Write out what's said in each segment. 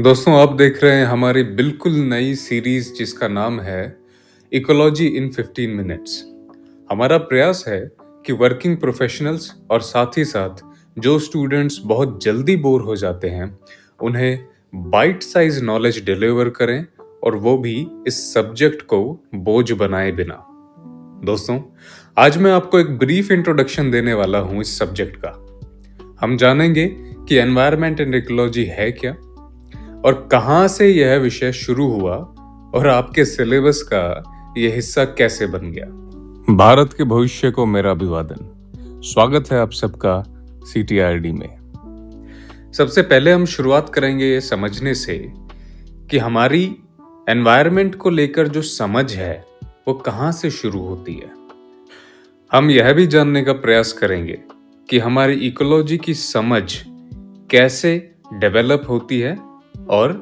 दोस्तों आप देख रहे हैं हमारी बिल्कुल नई सीरीज जिसका नाम है इकोलॉजी इन 15 मिनट्स। हमारा प्रयास है कि वर्किंग प्रोफेशनल्स और साथ ही साथ जो स्टूडेंट्स बहुत जल्दी बोर हो जाते हैं उन्हें बाइट साइज नॉलेज डिलीवर करें और वो भी इस सब्जेक्ट को बोझ बनाए बिना। दोस्तों आज मैं आपको एक ब्रीफ इंट्रोडक्शन देने वाला हूं इस सब्जेक्ट का। हम जानेंगे कि एनवायरनमेंट एंड इकोलॉजी है क्या और कहां से यह विषय शुरू हुआ और आपके सिलेबस का यह हिस्सा कैसे बन गया। भारत के भविष्य को मेरा अभिवादन। स्वागत है आप सबका CTRD में। सबसे पहले हम शुरुआत करेंगे ये समझने से कि हमारी एनवायरनमेंट को लेकर जो समझ है वो कहां से शुरू होती है। हम यह भी जानने का प्रयास करेंगे कि हमारी इकोलॉजी की समझ कैसे डेवलप होती है और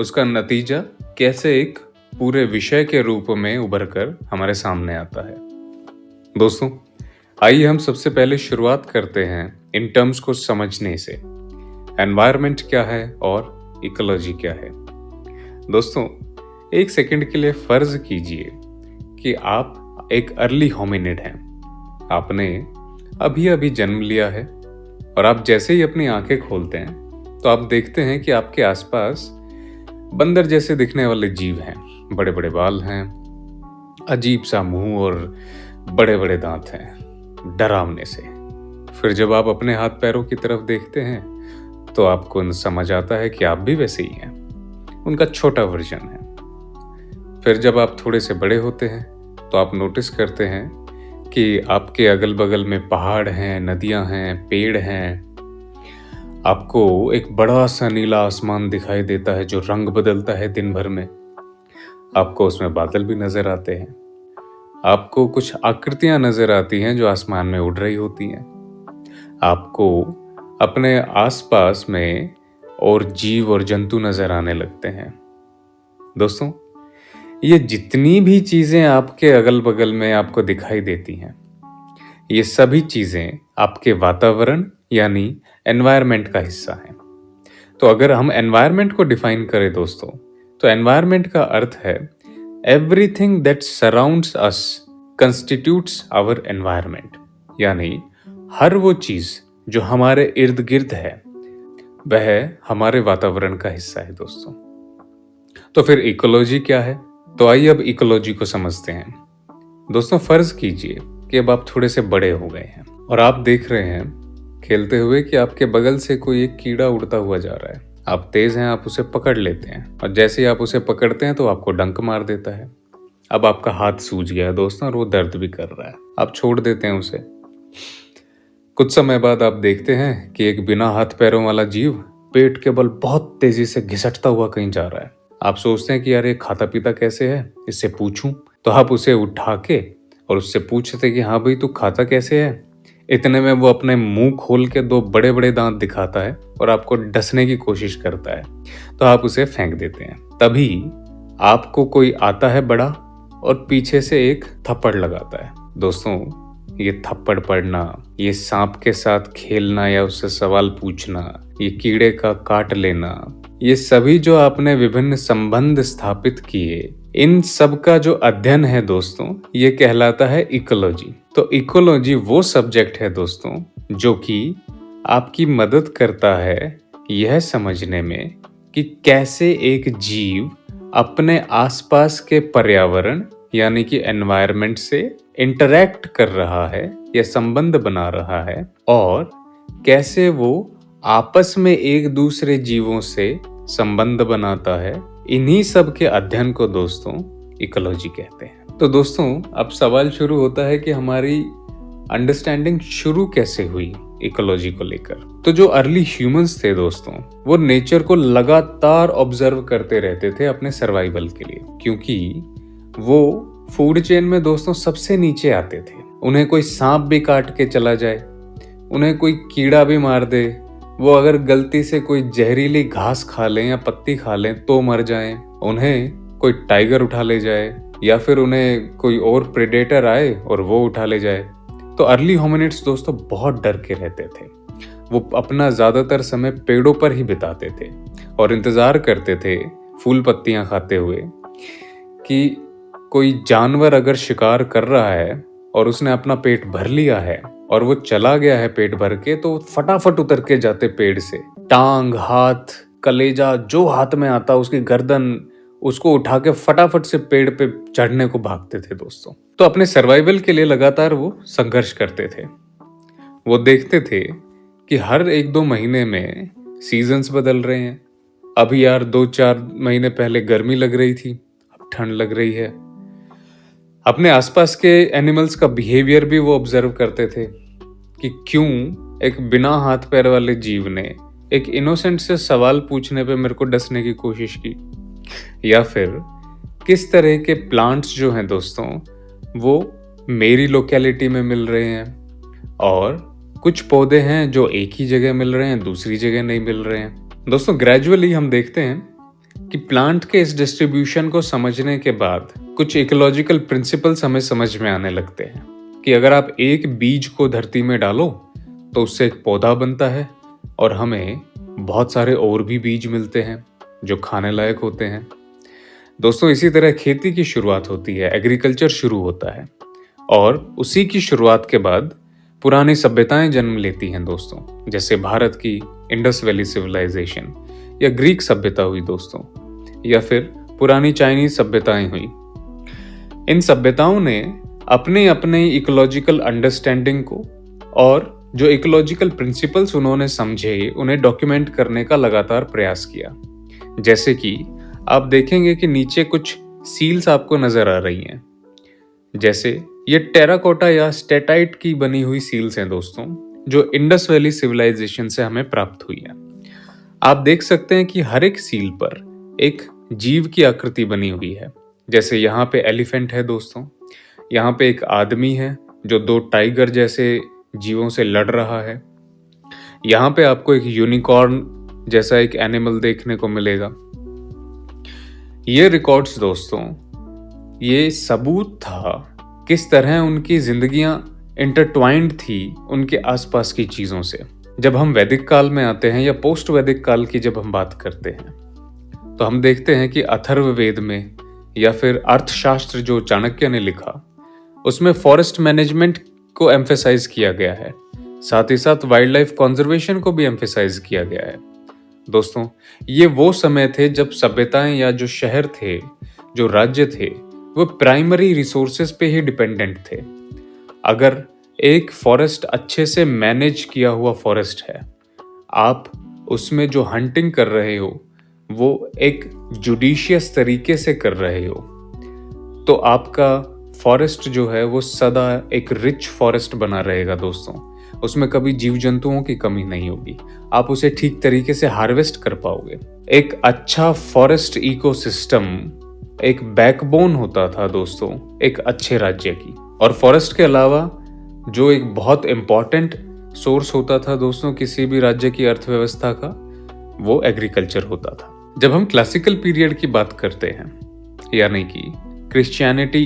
उसका नतीजा कैसे एक पूरे विषय के रूप में उभर कर हमारे सामने आता है। दोस्तों आइए हम सबसे पहले शुरुआत करते हैं इन टर्म्स को समझने से। एनवायरनमेंट क्या है और इकोलॉजी क्या है। दोस्तों एक सेकंड के लिए फर्ज कीजिए कि आप एक अर्ली होमिनिड हैं। आपने अभी अभी जन्म लिया है और आप जैसे ही अपनी आंखें खोलते हैं तो आप देखते हैं कि आपके आसपास बंदर जैसे दिखने वाले जीव हैं। बड़े बड़े बाल हैं, अजीब सा मुंह और बड़े बड़े दांत हैं डरावने से। फिर जब आप अपने हाथ पैरों की तरफ देखते हैं तो आपको समझ आता है कि आप भी वैसे ही हैं, उनका छोटा वर्जन है। फिर जब आप थोड़े से बड़े होते हैं तो आप नोटिस करते हैं कि आपके अगल बगल में पहाड़ हैं, नदियां हैं, पेड़ हैं। आपको एक बड़ा सा नीला आसमान दिखाई देता है जो रंग बदलता है दिन भर में। आपको उसमें बादल भी नजर आते हैं। आपको कुछ आकृतियां नजर आती हैं जो आसमान में उड़ रही होती हैं। आपको अपने आसपास में और जीव और जंतु नजर आने लगते हैं। दोस्तों ये जितनी भी चीजें आपके अगल बगल में आपको दिखाई देती हैं, ये सभी चीजें आपके वातावरण यानी एनवायरनमेंट का हिस्सा है। तो अगर हम एनवायरनमेंट को डिफाइन करें दोस्तों, तो एनवायरनमेंट का अर्थ है everything that surrounds us constitutes our environment. यानी हर वो चीज जो हमारे इर्द गिर्द है वह हमारे वातावरण का हिस्सा है दोस्तों। तो फिर इकोलॉजी क्या है? तो आइए अब इकोलॉजी को समझते हैं। दोस्तों फर्ज कीजिए कि अब आप थोड़े से बड़े हो गए हैं और आप देख रहे हैं खेलते हुए कि आपके बगल से कोई एक कीड़ा उड़ता हुआ जा रहा है। आप तेज हैं, आप उसे पकड़ लेते हैं और जैसे ही आप उसे पकड़ते हैं तो आपको डंक मार देता है। अब आपका हाथ सूज गया है दोस्तों और वो दर्द भी कर रहा है। आप छोड़ देते हैं उसे। कुछ समय बाद आप देखते हैं कि एक बिना हाथ पैरों वाला जीव पेट के बल बहुत तेजी से घिसटता हुआ कहीं जा रहा है। आप सोचते हैं कि यार ये खाता पीता कैसे है, इससे पूछूं। तो आप उसे उठा के और उससे पूछते कि हाँ भाई तू खाता कैसे है। इतने में वो अपने मुंह खोल के दो बड़े बड़े दांत दिखाता है और आपको डसने की कोशिश करता है। तो आप उसे फेंक देते हैं। तभी आपको कोई आता है बड़ा और पीछे से एक थप्पड़ लगाता है। दोस्तों ये थप्पड़ पड़ना, ये सांप के साथ खेलना या उससे सवाल पूछना, ये कीड़े का काट लेना, ये सभी जो आपने विभिन्न संबंध स्थापित किए, इन सब का जो अध्ययन है दोस्तों ये कहलाता है इकोलॉजी। तो इकोलॉजी वो सब्जेक्ट है दोस्तों जो कि आपकी मदद करता है यह समझने में कि कैसे एक जीव अपने आसपास के पर्यावरण यानी कि एनवायरनमेंट से इंटरैक्ट कर रहा है या संबंध बना रहा है और कैसे वो आपस में एक दूसरे जीवों से संबंध बनाता है। इन्हीं सब के अध्ययन को दोस्तों इकोलॉजी कहते हैं। तो दोस्तों अब सवाल शुरू होता है कि हमारी अंडरस्टैंडिंग शुरू कैसे हुई इकोलॉजी को लेकर। तो जो अर्ली ह्यूमंस थे दोस्तों वो नेचर को लगातार ऑब्जर्व करते रहते थे अपने सर्वाइवल के लिए, क्योंकि वो फूड चेन में दोस्तों सबसे नीचे आते थे। उन्हें कोई सांप भी काट के चला जाए, उन्हें कोई कीड़ा भी मार दे, वो अगर गलती से कोई जहरीली घास खा लें या पत्ती खा लें तो मर जाएं, उन्हें कोई टाइगर उठा ले जाए या फिर उन्हें कोई और प्रेडेटर आए और वो उठा ले जाए। तो अर्ली होमिनिड्स दोस्तों बहुत डर के रहते थे। वो अपना ज़्यादातर समय पेड़ों पर ही बिताते थे और इंतज़ार करते थे फूल पत्तियां खाते हुए कि कोई जानवर अगर शिकार कर रहा है और उसने अपना पेट भर लिया है और वो चला गया है पेट भर के, तो फटाफट उतर के जाते पेड़ से, टांग, हाथ, कलेजा, जो हाथ में आता, उसकी गर्दन, उसको उठा के फटाफट से पेड़ पे चढ़ने को भागते थे दोस्तों। तो अपने सर्वाइवल के लिए लगातार वो संघर्ष करते थे। वो देखते थे कि हर 1-2 महीने में सीजन्स बदल रहे हैं। अभी यार 2-4 महीने पहले गर्मी लग रही थी, अब ठंड लग रही है। अपने आसपास के एनिमल्स का बिहेवियर भी वो ऑब्जर्व करते थे कि क्यों एक बिना हाथ पैर वाले जीव ने एक इनोसेंट से सवाल पूछने पे मेरे को डसने की कोशिश की, या फिर किस तरह के प्लांट्स जो हैं दोस्तों वो मेरी लोकेलिटी में मिल रहे हैं और कुछ पौधे हैं जो एक ही जगह मिल रहे हैं, दूसरी जगह नहीं मिल रहे हैं। दोस्तों ग्रेजुअली हम देखते हैं कि प्लांट के इस डिस्ट्रीब्यूशन को समझने के बाद कुछ इकोलॉजिकल प्रिंसिपल्स हमें समझ में आने लगते हैं कि अगर आप एक बीज को धरती में डालो तो उससे एक पौधा बनता है और हमें बहुत सारे और भी बीज मिलते हैं जो खाने लायक होते हैं। दोस्तों इसी तरह खेती की शुरुआत होती है, एग्रीकल्चर शुरू होता है और उसी की शुरुआत के बाद पुरानी सभ्यताएं जन्म लेती हैं दोस्तों, जैसे भारत की इंडस वैली सिविलाइजेशन या ग्रीक सभ्यता हुई दोस्तों, या फिर पुरानी चाइनीज सभ्यताएं हुई। इन सभ्यताओं ने अपने अपने इकोलॉजिकल अंडरस्टैंडिंग को और जो इकोलॉजिकल प्रिंसिपल्स उन्होंने समझे उन्हें डॉक्यूमेंट करने का लगातार प्रयास किया। जैसे कि आप देखेंगे कि नीचे कुछ सील्स आपको नजर आ रही हैं, जैसे ये टेराकोटा या स्टेटाइट की बनी हुई सील्स हैं दोस्तों, जो इंडस वैली सिविलाइजेशन से हमें प्राप्त हुई है। आप देख सकते हैं कि हर एक सील पर एक जीव की आकृति बनी हुई है। जैसे यहाँ पे एलिफेंट है दोस्तों, यहाँ पे एक आदमी है जो 2 टाइगर जैसे जीवों से लड़ रहा है, यहाँ पे आपको एक यूनिकॉर्न जैसा एक एनिमल देखने को मिलेगा। ये रिकॉर्ड्स दोस्तों ये सबूत था किस तरह उनकी जिंदगियां इंटरट्वाइंड थी उनके आसपास की चीजों से। जब हम वैदिक काल में आते हैं या पोस्ट वैदिक काल की जब हम बात करते हैं तो हम देखते हैं कि अथर्ववेद में या फिर अर्थशास्त्र जो चाणक्य ने लिखा उसमें फॉरेस्ट मैनेजमेंट को एम्फेसाइज किया गया है, साथ ही साथ वाइल्ड लाइफ कंजर्वेशन को भी एम्फेसाइज किया गया है। दोस्तों ये वो समय थे जब सभ्यताएं या जो शहर थे, जो राज्य थे, वो प्राइमरी रिसोर्सेज पे ही डिपेंडेंट थे। अगर एक फॉरेस्ट अच्छे से मैनेज किया हुआ फॉरेस्ट है, आप उसमें जो हंटिंग कर रहे हो वो एक जुडिशियस तरीके से कर रहे हो, तो आपका फॉरेस्ट जो है वो सदा एक रिच फॉरेस्ट बना रहेगा दोस्तों। उसमें कभी जीव जंतुओं की कमी नहीं होगी, आप उसे ठीक तरीके से हार्वेस्ट कर पाओगे। एक अच्छा फॉरेस्ट इकोसिस्टम एक बैकबोन होता था दोस्तों एक अच्छे राज्य की। और फॉरेस्ट के अलावा जो एक बहुत इंपॉर्टेंट सोर्स होता था दोस्तों किसी भी राज्य की अर्थव्यवस्था का, वो एग्रीकल्चर होता था। जब हम क्लासिकल पीरियड की बात करते हैं, यानी कि क्रिश्चियनिटी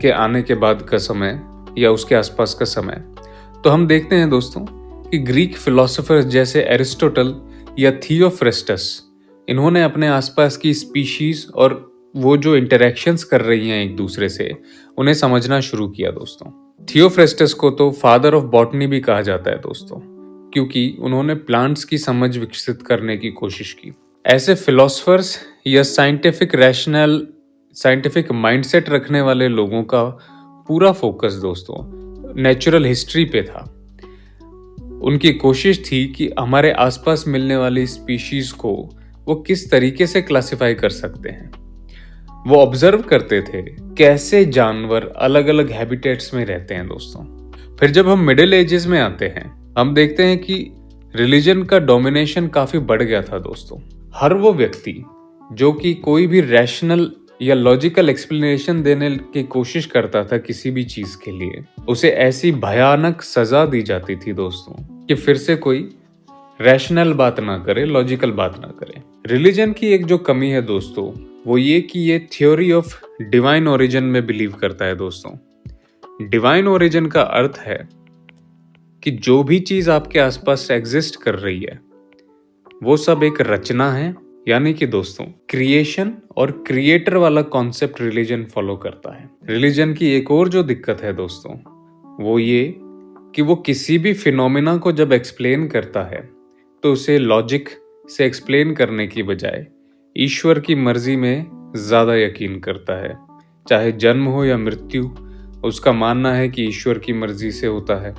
के आने के बाद का समय या उसके आसपास का समय, तो हम देखते हैं दोस्तों कि ग्रीक फिलोसोफर्स जैसे एरिस्टोटल या थियोफ्रेस्टस, इन्होंने अपने आसपास की स्पीशीज और वो जो इंटरेक्शंस कर रही हैं एक दूसरे से, उन्हें समझना शुरू किया दोस्तों। थियोफ्रेस्टस को तो फादर ऑफ बॉटनी भी कहा जाता है दोस्तों, क्योंकि उन्होंने प्लांट्स की समझ विकसित करने की कोशिश की। ऐसे फिलोसफर्स या साइंटिफिक माइंडसेट रखने वाले लोगों का पूरा फोकस दोस्तों नेचुरल हिस्ट्री पे था। उनकी कोशिश थी कि हमारे आसपास मिलने वाली स्पीशीज को वो किस तरीके से क्लासिफाई कर सकते हैं। वो ऑब्जर्व करते थे कैसे जानवर अलग अलग हैबिटेट्स में रहते हैं दोस्तों। फिर जब हम मिडिल एजेस में आते हैं, हम देखते हैं कि रिलीजन का डोमिनेशन काफी बढ़ गया था दोस्तों। हर वो व्यक्ति जो कि कोई भी रैशनल या लॉजिकल एक्सप्लेनेशन देने की कोशिश करता था किसी भी चीज के लिए, उसे ऐसी भयानक सजा दी जाती थी दोस्तों कि फिर से कोई रैशनल बात ना करे, लॉजिकल बात ना करे। रिलीजन की एक जो कमी है दोस्तों वो ये कि ये थ्योरी ऑफ डिवाइन ओरिजिन में बिलीव करता है दोस्तों। डिवाइन ओरिजिन का अर्थ है कि जो भी चीज आपके आसपास एग्जिस्ट कर रही है वो सब एक रचना है। यानी कि दोस्तों, क्रिएशन और क्रिएटर वाला कॉन्सेप्ट रिलीजन फॉलो करता है। रिलीजन की एक और जो दिक्कत है दोस्तों, वो ये कि वो किसी भी फिनोमिना को जब एक्सप्लेन करता है तो उसे लॉजिक से एक्सप्लेन करने की बजाय ईश्वर की मर्जी में ज्यादा यकीन करता है। चाहे जन्म हो या मृत्यु, उसका मानना है कि ईश्वर की मर्जी से होता है।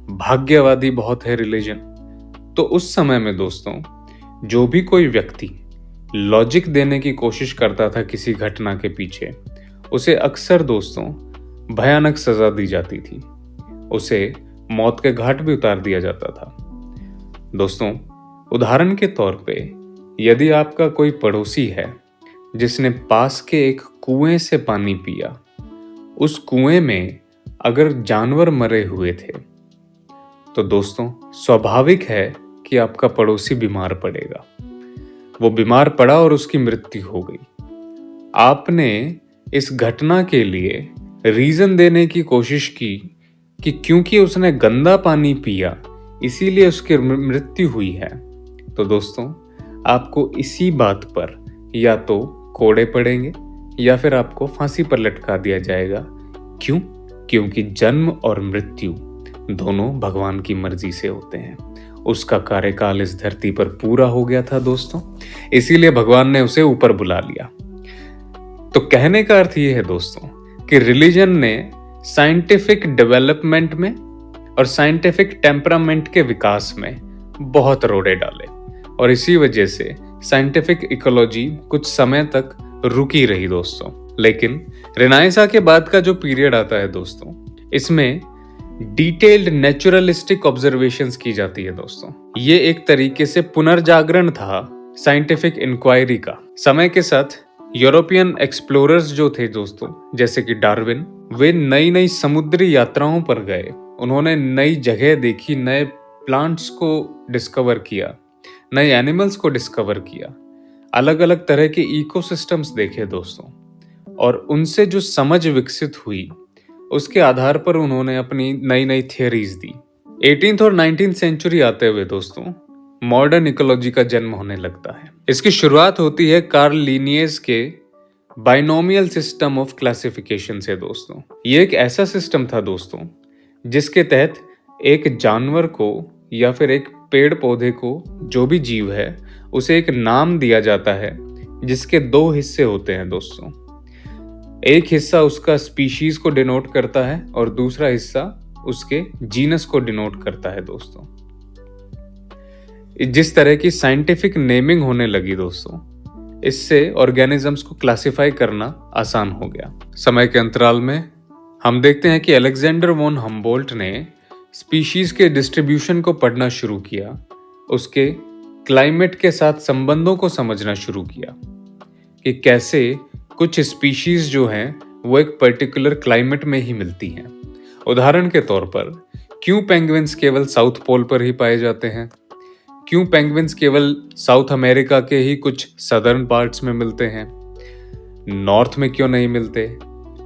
भाग्यवादी बहुत है रिलीजन। तो उस समय में दोस्तों, जो भी कोई व्यक्ति लॉजिक देने की कोशिश करता था किसी घटना के पीछे, उसे अक्सर दोस्तों भयानक सजा दी जाती थी। उसे मौत के घाट भी उतार दिया जाता था। दोस्तों, उदाहरण के तौर पे, यदि आपका कोई पड़ोसी है जिसने पास के एक कुएं से पानी पिया, उस कुएं में अगर जानवर मरे हुए थे, तो दोस्तों स्वाभाविक है कि आपका पड़ोसी बीमार पड़ेगा। वो बीमार पड़ा और उसकी मृत्यु हो गई। आपने इस घटना के लिए रीजन देने की कोशिश की कि क्योंकि उसने गंदा पानी पिया इसीलिए उसकी मृत्यु हुई है। तो दोस्तों, आपको इसी बात पर या तो कोड़े पड़ेंगे या फिर आपको फांसी पर लटका दिया जाएगा। क्यों? क्योंकि जन्म और मृत्यु दोनों भगवान की मर्जी से होते हैं। उसका कार्यकाल इस धरती पर पूरा हो गया था दोस्तों, इसीलिए भगवान ने उसे ऊपर बुला लिया। तो कहने का अर्थ यह है दोस्तों कि रिलीजन ने साइंटिफिक डेवलपमेंट में और साइंटिफिक टेम्परामेंट के विकास में बहुत रोड़े डाले, और इसी वजह से साइंटिफिक इकोलॉजी कुछ समय तक रुकी रही दोस्तों। लेकिन रेनाइसा के बाद का जो पीरियड आता है दोस्तों, इसमें डिटेल्ड नेचुरलिस्टिक ऑब्जर्वेशंस की जाती है दोस्तों। ये एक तरीके से पुनर्जागरण था साइंटिफिक इंक्वायरी का। समय के साथ यूरोपियन एक्सप्लोरर्स जो थे दोस्तों, जैसे कि डार्विन, वे नई नई समुद्री यात्राओं पर गए। उन्होंने नई जगह देखी, नए प्लांट्स को डिस्कवर किया, नए एनिमल्स को डिस्कवर किया, अलग अलग तरह के इकोसिस्टम्स देखे दोस्तों, और उनसे जो समझ विकसित हुई उसके आधार पर उन्होंने अपनी नई नई थियरीज दी। 18th और 19th सेंचुरी आते हुए दोस्तों मॉडर्न इकोलॉजी का जन्म होने लगता है। इसकी शुरुआत होती है कार्ल लिनियस के बाइनोमियल सिस्टम ऑफ क्लासिफिकेशन से दोस्तों। ये एक ऐसा सिस्टम था दोस्तों जिसके तहत एक जानवर को या फिर एक पेड़ पौधे को, जो भी जीव है, उसे एक नाम दिया जाता है जिसके दो हिस्से होते हैं दोस्तों। एक हिस्सा उसका स्पीशीज को डिनोट करता है और दूसरा हिस्सा उसके जीनस को डिनोट करता है दोस्तों। जिस तरह की साइंटिफिक नेमिंग होने लगी दोस्तों, इससे ऑर्गेनिजम्स को क्लासिफाई करना आसान हो गया। समय के अंतराल में हम देखते हैं कि अलेक्जेंडर वॉन हम्बोल्ट ने स्पीशीज के डिस्ट्रीब्यूशन को पढ़ना शुरू किया, उसके क्लाइमेट के साथ संबंधों को समझना शुरू किया कि कैसे कुछ स्पीशीज जो हैं वो एक पर्टिकुलर क्लाइमेट में ही मिलती हैं। उदाहरण के तौर पर, क्यों पेंगुइन्स केवल साउथ पोल पर ही पाए जाते हैं? क्यों पेंगुइन्स केवल साउथ अमेरिका के ही कुछ सदर्न पार्ट्स में मिलते हैं? नॉर्थ में क्यों नहीं मिलते?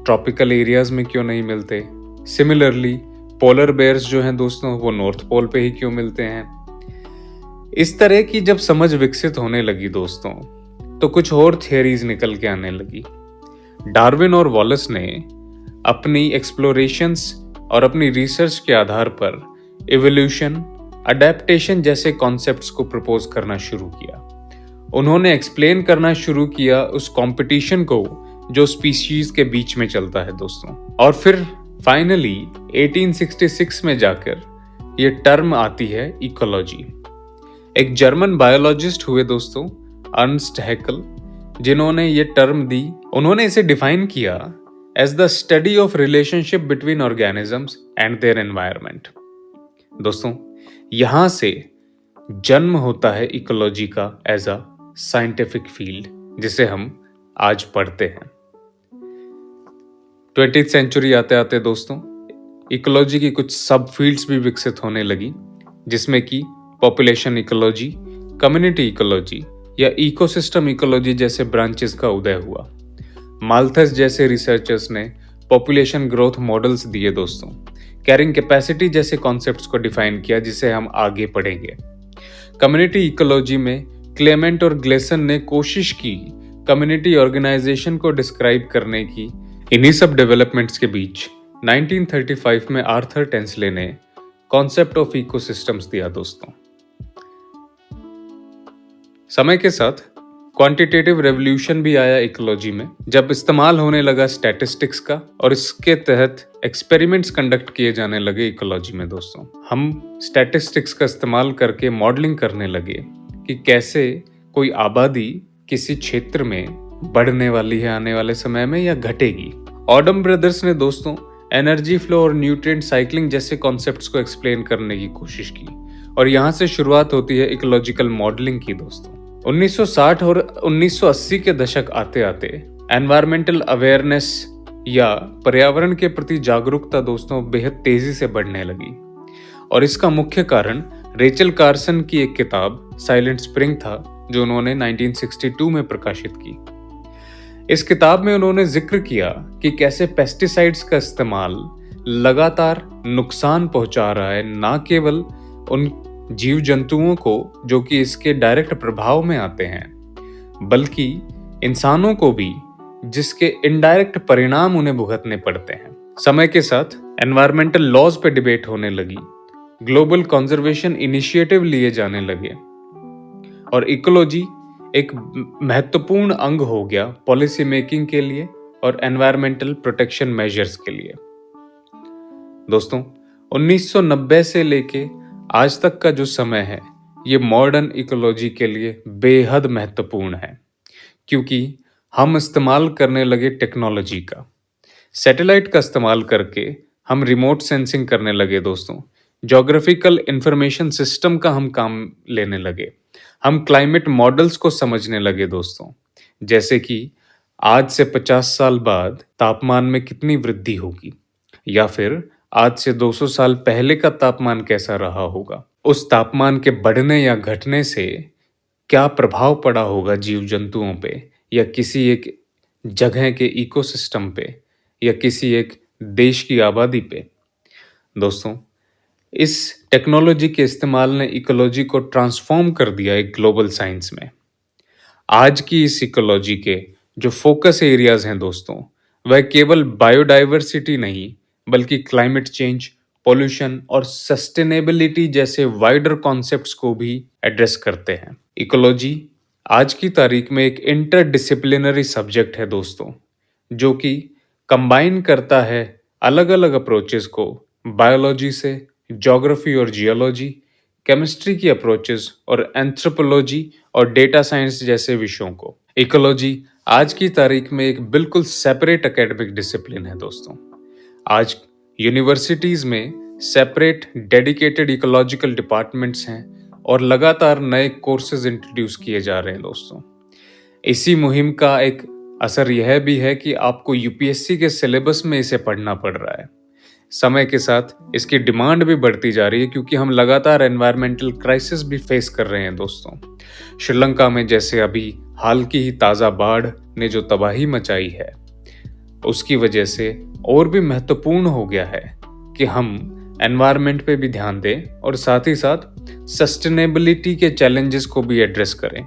ट्रॉपिकल एरियाज में क्यों नहीं मिलते? सिमिलरली पोलर बेयर्स जो हैं दोस्तों, वो नॉर्थ पोल पे ही क्यों मिलते हैं? इस तरह की जब समझ विकसित होने लगी दोस्तों, तो कुछ और थियरीज निकल के आने लगी। डार्विन और वॉलेस ने अपनी एक्सप्लोरेशंस और अपनी रिसर्च के आधार पर इवोल्यूशन, अडेप्टेशन जैसे कॉन्सेप्ट्स को प्रपोज करना शुरू किया। उन्होंने एक्सप्लेन करना शुरू किया उस कंपटीशन को जो स्पीशीज के बीच में चलता है दोस्तों। और फिर फाइनली 1866 में जाकर ये टर्म आती है इकोलॉजी। एक जर्मन बायोलॉजिस्ट हुए दोस्तों, अर्नस्ट हैकल, जिन्होंने ये टर्म दी। उन्होंने इसे डिफाइन किया as the study of relationship between organisms and their environment. दोस्तों, यहां से जन्म होता है इकोलॉजी का एज अ साइंटिफिक फील्ड, जिसे हम आज पढ़ते हैं। 20th सेंचुरी आते आते दोस्तों इकोलॉजी की कुछ सब फील्ड्स भी विकसित होने लगी, जिसमें कि पॉपुलेशन इकोलॉजी, कम्युनिटी इकोलॉजी या इकोसिस्टम इकोलॉजी जैसे ब्रांचेस का उदय हुआ। माल्थस जैसे रिसर्चर्स ने पॉपुलेशन ग्रोथ मॉडल्स दिए दोस्तों, कैरिंग कैपेसिटी जैसे कॉन्सेप्ट्स को डिफाइन किया जिसे हम आगे पढ़ेंगे। कम्युनिटी इकोलॉजी में क्लेमेंट और ग्लेसन ने कोशिश की कम्युनिटी ऑर्गेनाइजेशन को डिस्क्राइब करने की। इन्हीं सब डेवलपमेंट्स के बीच 1935 में आर्थर टेंसले ने कॉन्सेप्ट ऑफ इकोसिस्टम्स दिया दोस्तों। समय के साथ क्वांटिटेटिव रेवोल्यूशन भी आया इकोलॉजी में, जब इस्तेमाल होने लगा स्टैटिस्टिक्स का और इसके तहत एक्सपेरिमेंट्स कंडक्ट किए जाने लगे इकोलॉजी में दोस्तों। हम स्टैटिस्टिक्स का इस्तेमाल करके मॉडलिंग करने लगे कि कैसे कोई आबादी किसी क्षेत्र में बढ़ने वाली है आने वाले समय में या घटेगी। ऑडम ब्रदर्स ने दोस्तों एनर्जी फ्लो और न्यूट्रिएंट साइक्लिंग जैसे कॉन्सेप्ट्स को एक्सप्लेन करने की कोशिश की और यहाँ से शुरुआत होती है इकोलॉजिकल मॉडलिंग की दोस्तों। 1960 और 1980 के दशक आते आते एनवायरमेंटल अवेयरनेस या पर्यावरण के प्रति जागरूकता दोस्तों बेहद तेजी से बढ़ने लगी और इसका मुख्य कारण रेचल कार्सन की एक किताब साइलेंट स्प्रिंग था जो उन्होंने 1962 में प्रकाशित की। इस किताब में उन्होंने जिक्र किया कि कैसे पेस्टिसाइड्स का इस्तेमाल लगातार नुकसान पहुंचा रहा है, न केवल उन जीव जंतुओं को जो कि इसके डायरेक्ट प्रभाव में आते हैं, बल्कि इंसानों को भी जिसके इनडायरेक्ट परिणाम उन्हें भुगतने पड़ते हैं। समय के साथ एनवायरमेंटल लॉज पे डिबेट होने लगी, ग्लोबल कंजर्वेशन इनिशिएटिव लिए जाने लगे और इकोलॉजी एक महत्वपूर्ण अंग हो गया पॉलिसी मेकिंग के लिए और एनवायरमेंटल प्रोटेक्शन मेजर्स के लिए। दोस्तों 1990 से लेके आज तक का जो समय है ये मॉडर्न इकोलॉजी के लिए बेहद महत्वपूर्ण है, क्योंकि हम इस्तेमाल करने लगे टेक्नोलॉजी का। सैटेलाइट का इस्तेमाल करके हम रिमोट सेंसिंग करने लगे दोस्तों, ज्योग्राफिकल इंफॉर्मेशन सिस्टम का हम काम लेने लगे, हम क्लाइमेट मॉडल्स को समझने लगे दोस्तों, जैसे कि आज से 50 साल बाद तापमान में कितनी वृद्धि होगी या फिर आज से 200 साल पहले का तापमान कैसा रहा होगा, उस तापमान के बढ़ने या घटने से क्या प्रभाव पड़ा होगा जीव जंतुओं पे या किसी एक जगह के इकोसिस्टम पे या किसी एक देश की आबादी पे। दोस्तों इस टेक्नोलॉजी के इस्तेमाल ने इकोलॉजी को ट्रांसफॉर्म कर दिया एक ग्लोबल साइंस में। आज की इस इकोलॉजी के जो फोकस एरियाज हैं दोस्तों, वह केवल बायोडाइवर्सिटी नहीं बल्कि क्लाइमेट चेंज, पोल्यूशन और सस्टेनेबिलिटी जैसे वाइडर कॉन्सेप्ट्स को भी एड्रेस करते हैं। इकोलॉजी आज की तारीख में एक इंटरडिसिप्लिनरी सब्जेक्ट है दोस्तों, जो कि कंबाइन करता है अलग अलग अप्रोचेस को, बायोलॉजी से ज्योग्राफी और जियोलॉजी, केमिस्ट्री की अप्रोचेस और एंथ्रोपोलॉजी और डेटा साइंस जैसे विषयों को। इकोलॉजी आज की तारीख में एक बिल्कुल सेपरेट एकेडमिक डिसिप्लिन है दोस्तों। आज यूनिवर्सिटीज में सेपरेट डेडिकेटेड इकोलॉजिकल डिपार्टमेंट्स हैं और लगातार नए कोर्सेज इंट्रोड्यूस किए जा रहे हैं दोस्तों। इसी मुहिम का एक असर यह भी है कि आपको यूपीएससी के सिलेबस में इसे पढ़ना पड़ रहा है। समय के साथ इसकी डिमांड भी बढ़ती जा रही है क्योंकि हम लगातार एनवायरमेंटल क्राइसिस भी फेस कर रहे हैं दोस्तों। श्रीलंका में जैसे अभी हाल की ही ताज़ा बाढ़ ने जो तबाही मचाई है, उसकी वजह से और भी महत्वपूर्ण हो गया है कि हम एनवायरनमेंट पे भी ध्यान दें और साथ ही साथ सस्टेनेबिलिटी के चैलेंजेस को भी एड्रेस करें।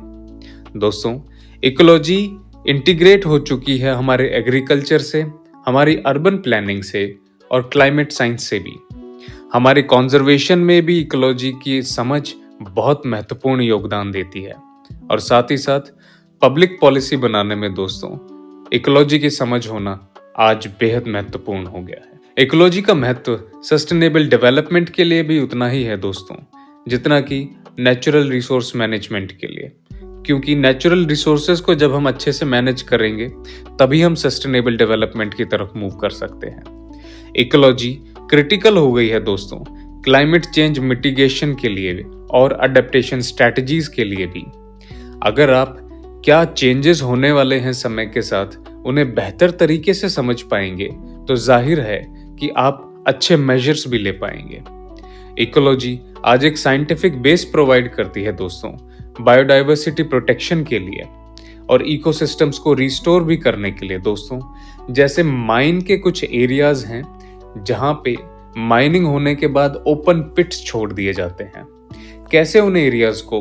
दोस्तों इकोलॉजी इंटीग्रेट हो चुकी है हमारे एग्रीकल्चर से, हमारी अर्बन प्लानिंग से और क्लाइमेट साइंस से भी। हमारे कंजर्वेशन में भी इकोलॉजी की समझ बहुत महत्वपूर्ण योगदान देती है और साथ ही साथ पब्लिक पॉलिसी बनाने में दोस्तों इकोलॉजी की समझ होना आज बेहद महत्वपूर्ण हो गया है। इकोलॉजी का महत्व सस्टेनेबल डेवलपमेंट के लिए भी उतना ही है दोस्तों, जितना कि नेचुरल रिसोर्स मैनेजमेंट के लिए, क्योंकि नेचुरल रिसोर्सेज को जब हम अच्छे से मैनेज करेंगे तभी हम सस्टेनेबल डेवलपमेंट की तरफ मूव कर सकते हैं। इकोलॉजी क्रिटिकल हो गई है दोस्तों क्लाइमेट चेंज मिटिगेशन के लिए और अडेप्टेशन स्ट्रैटेजीज के लिए भी। अगर आप क्या चेंजेस होने वाले हैं समय के साथ उन्हें बेहतर तरीके से समझ पाएंगे तो जाहिर है कि आप अच्छे मेजर्स भी ले पाएंगे। इकोलॉजी आज एक साइंटिफिक बेस प्रोवाइड करती है दोस्तों बायोडाइवर्सिटी प्रोटेक्शन के लिए और इकोसिस्टम्स को रिस्टोर भी करने के लिए। दोस्तों जैसे माइन के कुछ एरियाज हैं जहां पे माइनिंग होने के बाद ओपन पिट्स छोड़ दिए जाते हैं, कैसे उन एरियाज को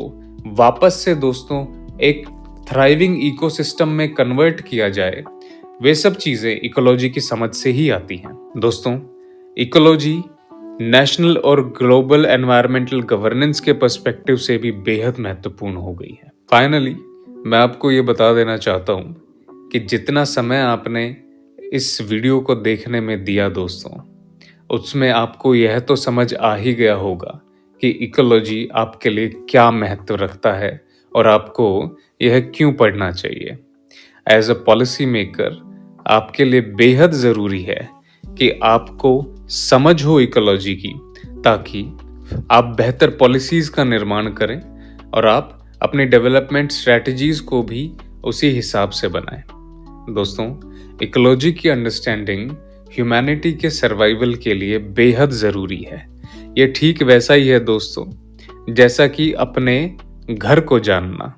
वापस से दोस्तों एक थ्राइविंग इकोसिस्टम में कन्वर्ट किया जाए, वे सब चीजें इकोलॉजी की समझ से ही आती हैं। दोस्तों, इकोलॉजी नेशनल और ग्लोबल एनवायरमेंटल गवर्नेंस के पर्सपेक्टिव से भी बेहद महत्वपूर्ण हो गई है। फाइनली मैं आपको ये बता देना चाहता हूँ कि जितना समय आपने इस वीडियो को देखने में दिया दोस्तों, उसमें आपको यह तो समझ आ ही गया होगा कि इकोलॉजी आपके लिए क्या महत्व रखता है और आपको यह क्यों पढ़ना चाहिए। एज अ पॉलिसी मेकर आपके लिए बेहद ज़रूरी है कि आपको समझ हो इकोलॉजी की, ताकि आप बेहतर पॉलिसीज़ का निर्माण करें और आप अपनी डेवलपमेंट स्ट्रैटेजीज़ को भी उसी हिसाब से बनाएं। दोस्तों, इकोलॉजी की अंडरस्टैंडिंग ह्यूमैनिटी के सर्वाइवल के लिए बेहद ज़रूरी है। ये ठीक वैसा ही है दोस्तों, जैसा कि अपने घर को जानना।